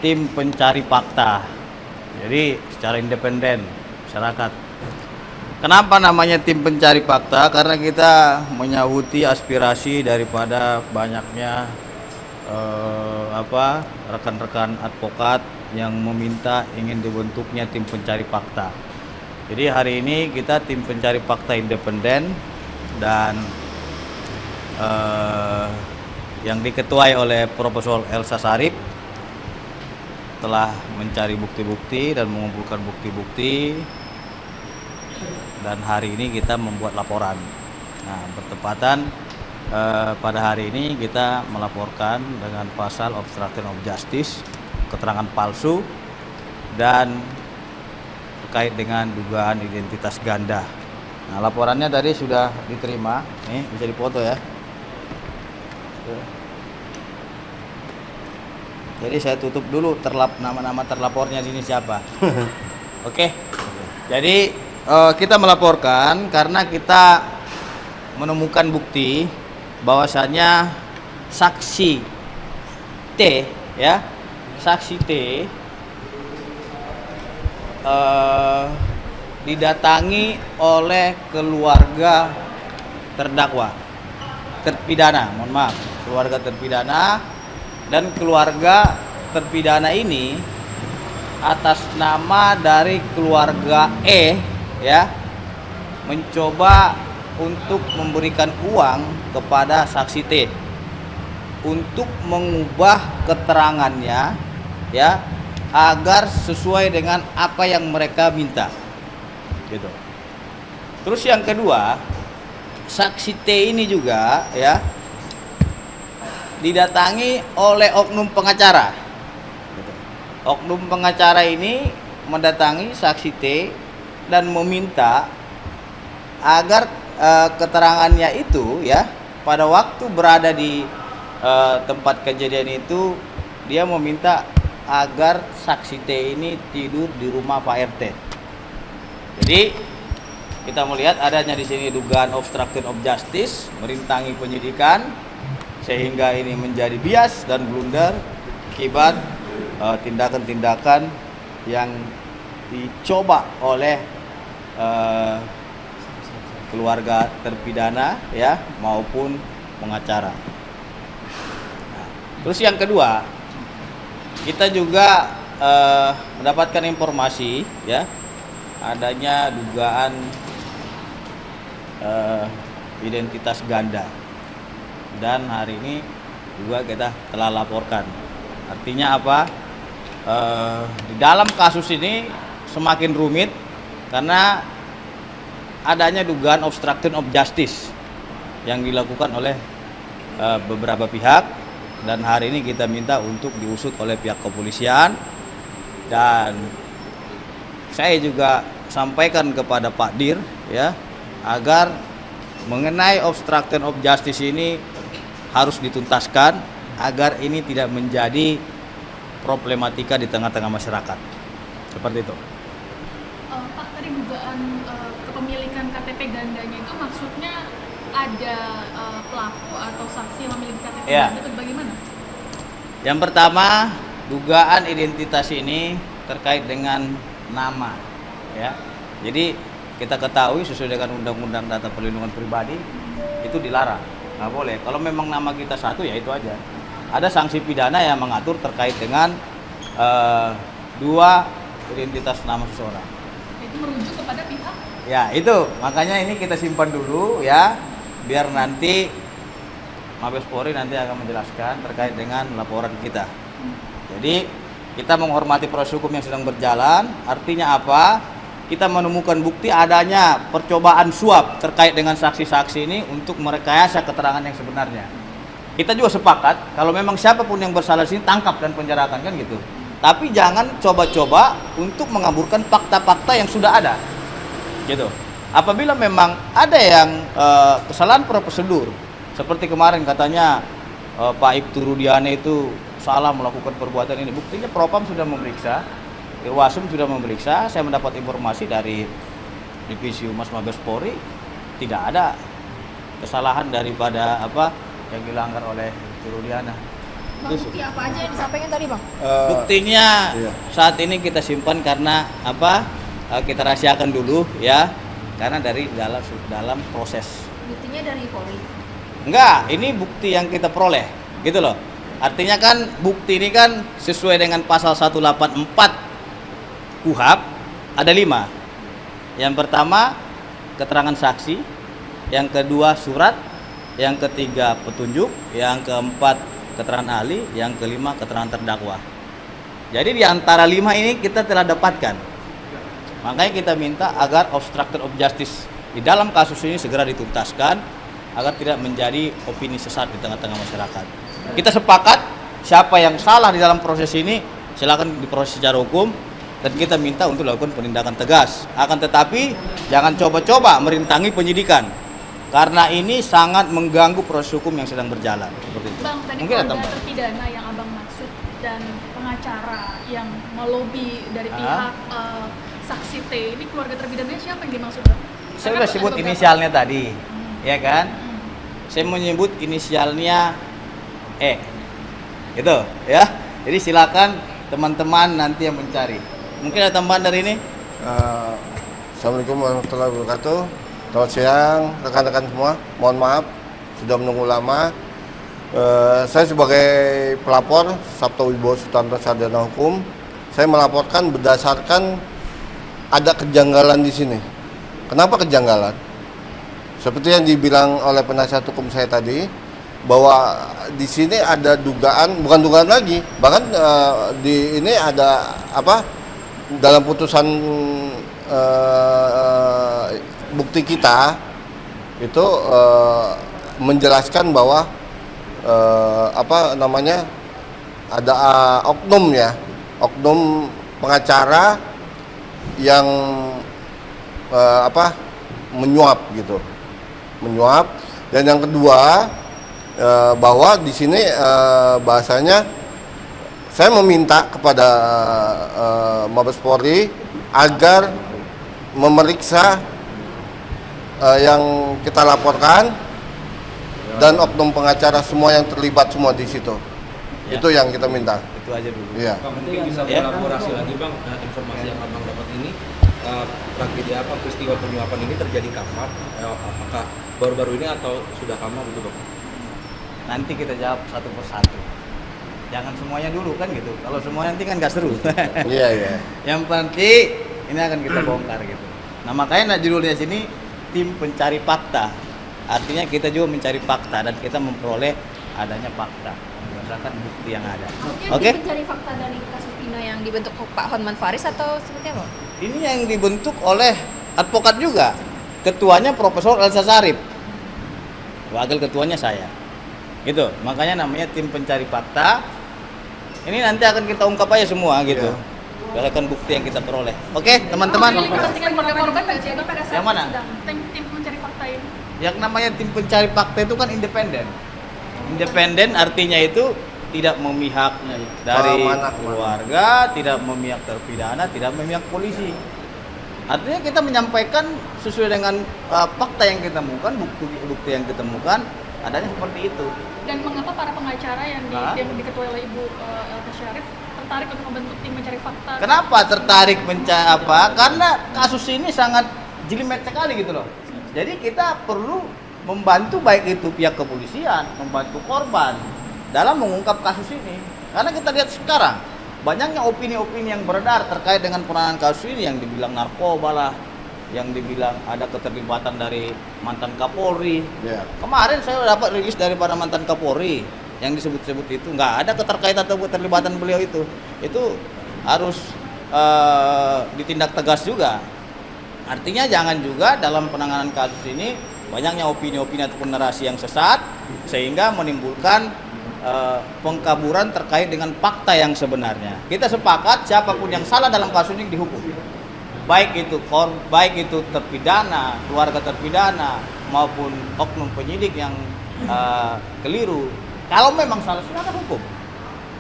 tim pencari fakta. Jadi secara independen masyarakat. Kenapa namanya tim pencari fakta? Karena kita menyauti aspirasi daripada banyaknya rekan-rekan advokat yang meminta ingin dibentuknya tim pencari fakta. Jadi hari ini kita tim pencari fakta independen dan yang diketuai oleh Profesor Elsa Sharif telah mencari bukti-bukti dan mengumpulkan bukti-bukti, dan hari ini kita membuat laporan. Nah, bertepatan pada hari ini kita melaporkan dengan pasal obstruction of justice, keterangan palsu, dan terkait dengan dugaan identitas ganda. Nah, laporannya tadi sudah diterima. Nih, bisa dipoto ya. Jadi saya tutup dulu nama-nama terlapornya sini siapa. Oke. Jadi kita melaporkan karena kita menemukan bukti bahwasannya saksi T, ya, saksi T didatangi oleh keluarga terdakwa, terpidana, mohon maaf, keluarga terpidana, dan keluarga terpidana ini atas nama dari keluarga E, ya, mencoba untuk memberikan uang kepada saksi T untuk mengubah keterangannya, ya, agar sesuai dengan apa yang mereka minta, gitu. Terus yang kedua, saksi T ini juga, ya, didatangi oleh oknum pengacara. Oknum pengacara ini mendatangi saksi T dan meminta agar keterangannya itu, ya, pada waktu berada di tempat kejadian itu, dia meminta agar saksi T ini tidur di rumah Pak RT. Jadi kita melihat adanya di sini dugaan obstruction of justice, merintangi penyidikan, sehingga ini menjadi bias dan blunder akibat tindakan-tindakan yang dicoba oleh keluarga terpidana, ya, maupun pengacara. Nah, terus yang kedua, kita juga mendapatkan informasi, ya, adanya dugaan identitas ganda. Dan hari ini juga kita telah laporkan. Artinya apa? Di dalam kasus ini semakin rumit karena adanya dugaan obstruction of justice yang dilakukan oleh beberapa pihak, dan hari ini kita minta untuk diusut oleh pihak kepolisian. Dan saya juga sampaikan kepada Pak Dir, ya, agar mengenai obstruction of justice ini harus dituntaskan agar ini tidak menjadi problematika di tengah-tengah masyarakat. Seperti itu. Pak, tadi dugaan kepemilikan KTP gandanya itu maksudnya ada pelaku atau saksi yang memiliki KTP ganda itu bagaimana? Yang pertama, dugaan identitas ini terkait dengan nama, ya. Jadi kita ketahui sesuai dengan Undang-Undang Data Perlindungan Pribadi itu dilarang, nggak boleh. Kalau memang nama kita satu, ya itu aja. Ada sanksi pidana yang mengatur terkait dengan dua identitas nama seseorang. Itu merujuk kepada pihak? Ya, itu makanya ini kita simpan dulu, ya, biar nanti Mabes Polri nanti akan menjelaskan terkait dengan laporan kita. Jadi kita menghormati proses hukum yang sedang berjalan. Artinya apa? Kita menemukan bukti adanya percobaan suap terkait dengan saksi-saksi ini untuk merekayasa keterangan yang sebenarnya. Kita juga sepakat kalau memang siapapun yang bersalah sini tangkap dan penjarakan, kan gitu. Tapi jangan coba-coba untuk mengaburkan fakta-fakta yang sudah ada, gitu. Apabila memang ada yang kesalahan prosedur, seperti kemarin katanya Pak Ibtu Rudiane itu salah melakukan perbuatan ini, buktinya Propam sudah memeriksa, Irwasum sudah memeriksa. Saya mendapat informasi dari Divisi Humas Mabes Polri, tidak ada kesalahan daripada apa yang dilanggar oleh Rudiana. Bang, bukti apa aja yang disampaikan tadi, Bang? Buktinya Iya. saat ini kita simpan karena apa? Kita rahasiakan dulu ya, karena dari dalam proses. Buktinya dari Polri. Enggak, ini bukti yang kita peroleh, gitu loh. Artinya kan bukti ini kan sesuai dengan pasal 184 KUHP ada 5. Yang pertama keterangan saksi, yang kedua surat, yang ketiga petunjuk, yang keempat keterangan ahli, yang kelima keterangan terdakwa. Jadi di antara 5 ini kita telah dapatkan. Makanya kita minta agar obstruction of justice di dalam kasus ini segera dituntaskan agar tidak menjadi opini sesat di tengah-tengah masyarakat. Kita sepakat siapa yang salah di dalam proses ini silakan diproses secara hukum dan kita minta untuk lakukan penindakan tegas. Akan tetapi jangan coba-coba merintangi penyidikan karena ini sangat mengganggu proses hukum yang sedang berjalan. Seperti itu. Bang, tadi Mungkin ada keluarga tambahan. terpidana yang Abang maksud dan pengacara yang melobi dari pihak saksi T, ini keluarga terpidananya siapa yang dimaksud, Bang? Saya Kan sudah ada sebut beberapa. inisialnya tadi, ya kan? Hmm. Saya menyebut inisialnya E, gitu ya. Jadi silakan teman-teman nanti yang mencari. Mungkin ada tambahan dari ini? Assalamualaikum warahmatullahi wabarakatuh. Selamat siang rekan-rekan semua. Mohon maaf sudah menunggu lama. Saya sebagai pelapor Sabto Wibowo Sutanto Sarjana Hukum, saya melaporkan berdasarkan ada kejanggalan di sini. Kenapa kejanggalan? Seperti yang dibilang oleh penasihat hukum saya tadi, bahwa di sini ada dugaan, bukan dugaan lagi, bahkan di ini ada apa? Dalam putusan bukti kita itu menjelaskan bahwa apa namanya ada oknum ya, oknum pengacara yang apa menyuap gitu, menyuap. Dan yang kedua bahwa di sini bahasanya saya meminta kepada Mabes Polri agar memeriksa yang kita laporkan dan oknum pengacara semua yang terlibat semua di situ. Ya. Itu yang kita minta. Itu aja dulu. Iya. Bang, mungkin bisa Ya. melaborasi lagi Bang, informasi yang Abang dapat ini, tragedi apa peristiwa penyuapan ini terjadi kapan? Apakah baru-baru ini atau sudah lama gitu Bang? Nanti kita jawab satu persatu. Jangan semuanya dulu kan gitu. Kalau semuanya nanti kan nggak seru. Iya, iya. Yang penting ini akan kita bongkar gitu. Nah makanya judulnya sini tim pencari fakta. Artinya kita juga mencari fakta dan kita memperoleh adanya fakta berdasarkan bukti yang ada. Maksudnya Oke? tim pencari fakta dari kasus Vina yang dibentuk Pak Hotman Paris atau seperti apa? Ini yang dibentuk oleh advokat juga. Ketuanya Profesor Elsa Sarip. Wakil ketuanya saya. Gitu. Makanya namanya tim pencari fakta. Ini nanti akan kita ungkap aja semua gitu. Berdasarkan bukti yang kita peroleh. Oke, teman-teman. Mewakili kepentingan keluarga korban nggak sih, Bang? Pada saat Yang mana? sidang. Tim mencari fakta ini. Yang namanya tim pencari fakta itu kan independen. Independen artinya itu tidak memihak dari Mana? keluarga, tidak memihak terpidana, tidak memihak polisi. Artinya kita menyampaikan sesuai dengan fakta yang kita temukan, bukti yang kita temukan, adanya seperti itu. Dan mengapa para pengacara yang yang diketuai oleh Ibu Elsa Syarif tertarik untuk membentuk tim mencari fakta? Kenapa tertarik mencari apa? Karena kasus ini sangat jelimet sekali gitu loh. Jadi kita perlu membantu baik itu pihak kepolisian, membantu korban dalam mengungkap kasus ini. Karena kita lihat sekarang banyaknya opini-opini yang beredar terkait dengan penanganan kasus ini, yang dibilang narkoba lah, yang dibilang ada keterlibatan dari mantan Kapolri. Iya. Kemarin saya dapat rilis daripada mantan Kapolri yang disebut-sebut itu nggak ada keterkaitan atau keterlibatan beliau itu harus ditindak tegas juga. Artinya jangan juga dalam penanganan kasus ini banyaknya opini-opini ataupun narasi yang sesat sehingga menimbulkan pengkaburan terkait dengan fakta yang sebenarnya. Kita sepakat siapapun yang salah dalam kasus ini dihukum. Baik itu terpidana, keluarga terpidana maupun oknum penyidik yang keliru. Kalau memang salah silakan hukum.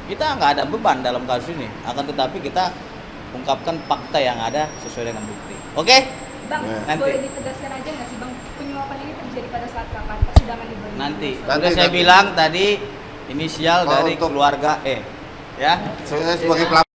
Kita nggak ada beban dalam kasus ini. Akan tetapi kita ungkapkan fakta yang ada sesuai dengan bukti. Oke? Bang, Nanti. boleh ditegaskan aja nggak sih Bang, penyuapan ini terjadi pada saat kapan? Persidangan di Bali? Nanti. Nanti. Sudah saya bilang tadi inisial Kalau dari untuk- keluarga E. Ya. Saya sebagai pelapor